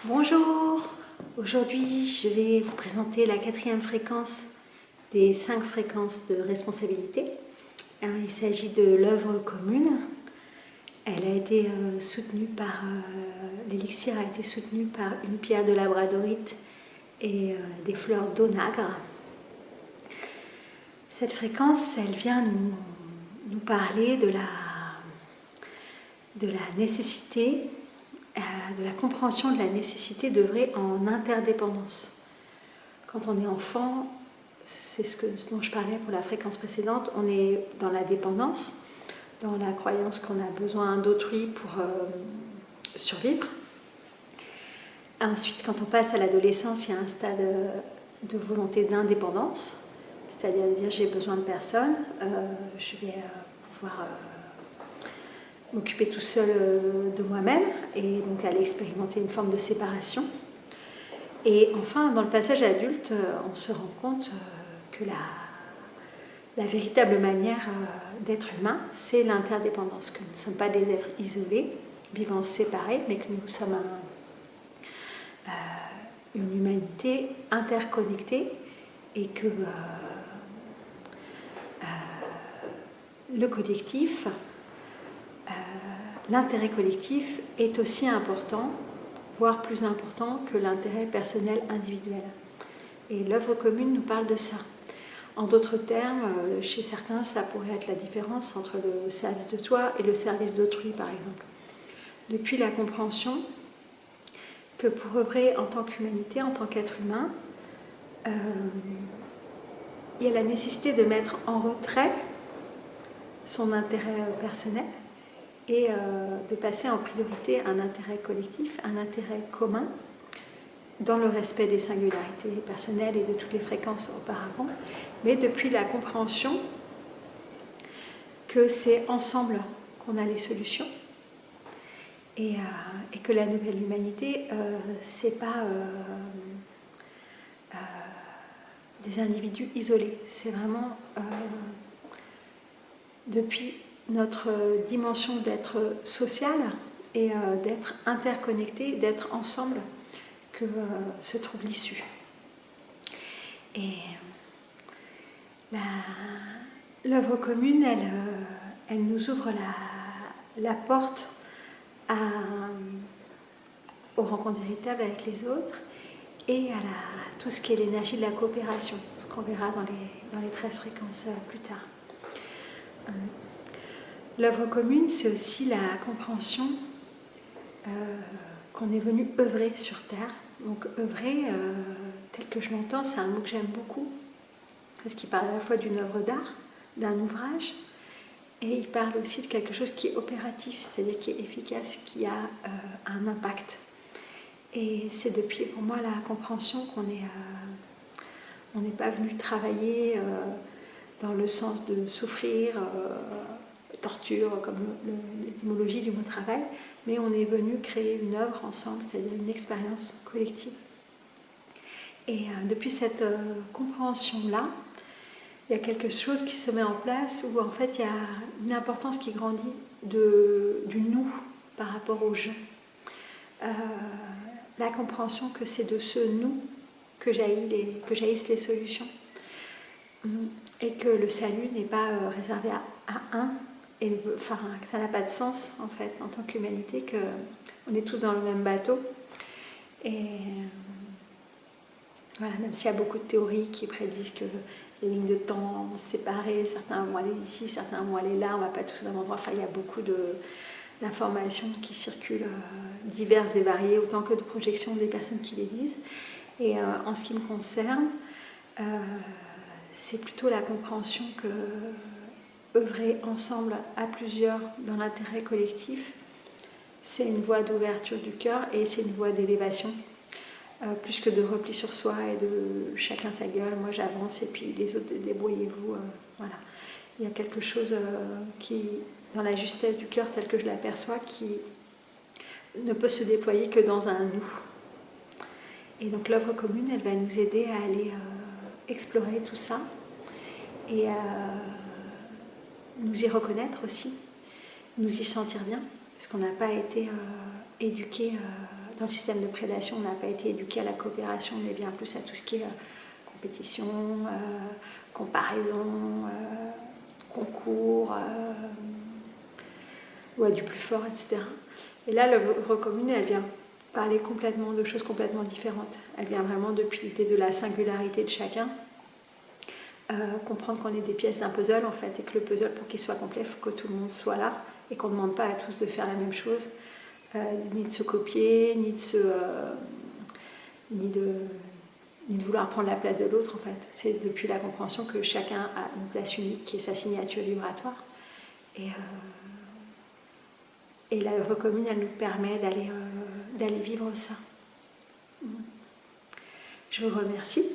Bonjour, aujourd'hui je vais vous présenter la 4e fréquence des 5 fréquences de responsabilité. Il s'agit de l'œuvre commune. Elle a été soutenue par, l'élixir a été soutenu par une pierre de labradorite et des fleurs d'onagre. Cette fréquence, elle vient nous parler de la nécessité, de la compréhension de la nécessité d'œuvrer en interdépendance. Quand on est enfant, c'est ce dont je parlais pour la fréquence précédente, on est dans la dépendance, dans la croyance qu'on a besoin d'autrui pour survivre. Ensuite, quand on passe à l'adolescence, il y a un stade de volonté d'indépendance, c'est-à-dire de dire j'ai besoin de personne, je vais pouvoir m'occuper tout seul de moi-même et donc aller expérimenter une forme de séparation. Et enfin, dans le passage adulte, on se rend compte que la véritable manière d'être humain, c'est l'interdépendance, que nous ne sommes pas des êtres isolés, vivant séparés, mais que nous sommes une humanité interconnectée et que le collectif, l'intérêt collectif est aussi important, voire plus important que l'intérêt personnel individuel. Et l'œuvre commune nous parle de ça. En d'autres termes, chez certains, ça pourrait être la différence entre le service de soi et le service d'autrui, par exemple. Depuis la compréhension que pour œuvrer en tant qu'humanité, en tant qu'être humain, il y a la nécessité de mettre en retrait son intérêt personnel et de passer en priorité un intérêt collectif, un intérêt commun, dans le respect des singularités personnelles et de toutes les fréquences auparavant, mais depuis la compréhension que c'est ensemble qu'on a les solutions et que la nouvelle humanité, c'est pas des individus isolés, c'est vraiment depuis notre dimension d'être social et d'être interconnecté, d'être ensemble, que se trouve l'issue. Et l'œuvre commune, elle nous ouvre la porte aux rencontres véritables avec les autres et à tout ce qui est l'énergie de la coopération, ce qu'on verra dans les 13 fréquences plus tard. L'œuvre commune, c'est aussi la compréhension qu'on est venu œuvrer sur Terre. Donc œuvrer, tel que je l'entends, c'est un mot que j'aime beaucoup, parce qu'il parle à la fois d'une œuvre d'art, d'un ouvrage, et il parle aussi de quelque chose qui est opératif, c'est-à-dire qui est efficace, qui a un impact. Et c'est depuis, pour moi, la compréhension qu'on n'est pas venu travailler dans le sens de souffrir, torture, comme l'étymologie du mot travail, mais on est venu créer une œuvre ensemble, c'est-à-dire une expérience collective. Et depuis cette compréhension-là, il y a quelque chose qui se met en place où en fait il y a une importance qui grandit du nous par rapport au je. La compréhension que c'est de ce nous que jaillissent les solutions. Et que le salut n'est pas réservé à un, et enfin, que ça n'a pas de sens en fait en tant qu'humanité, qu'on est tous dans le même bateau. Et voilà, même s'il y a beaucoup de théories qui prédisent que les lignes de temps séparées, certains vont aller ici, certains vont aller là, on ne va pas tous au même endroit. Enfin, il y a beaucoup d'informations qui circulent, diverses et variées, autant que de projections des personnes qui les lisent. Et en ce qui me concerne, c'est plutôt la compréhension que œuvrer ensemble à plusieurs dans l'intérêt collectif, c'est une voie d'ouverture du cœur et c'est une voie d'élévation, plus que de repli sur soi et de chacun sa gueule, moi j'avance et puis les autres débrouillez-vous. Voilà. Il y a quelque chose qui, dans la justesse du cœur telle que je l'aperçois, qui ne peut se déployer que dans un nous. Et donc l'œuvre commune, elle va nous aider à aller explorer tout ça et nous y reconnaître aussi, nous y sentir bien, parce qu'on n'a pas été éduqués dans le système de prédation, on n'a pas été éduqué à la coopération, mais bien plus à tout ce qui est compétition, comparaison, concours, ou à du plus fort, etc. Et là, l'œuvre commune, elle vient parler complètement de choses complètement différentes. Elle vient vraiment depuis l'idée de la singularité de chacun, comprendre qu'on est des pièces d'un puzzle en fait, et que le puzzle, pour qu'il soit complet, il faut que tout le monde soit là, et qu'on ne demande pas à tous de faire la même chose, ni de se copier, ni de vouloir prendre la place de l'autre en fait. C'est depuis la compréhension que chacun a une place unique qui est sa signature vibratoire. Et l'œuvre commune, elle nous permet d'aller vivre ça. Je vous remercie.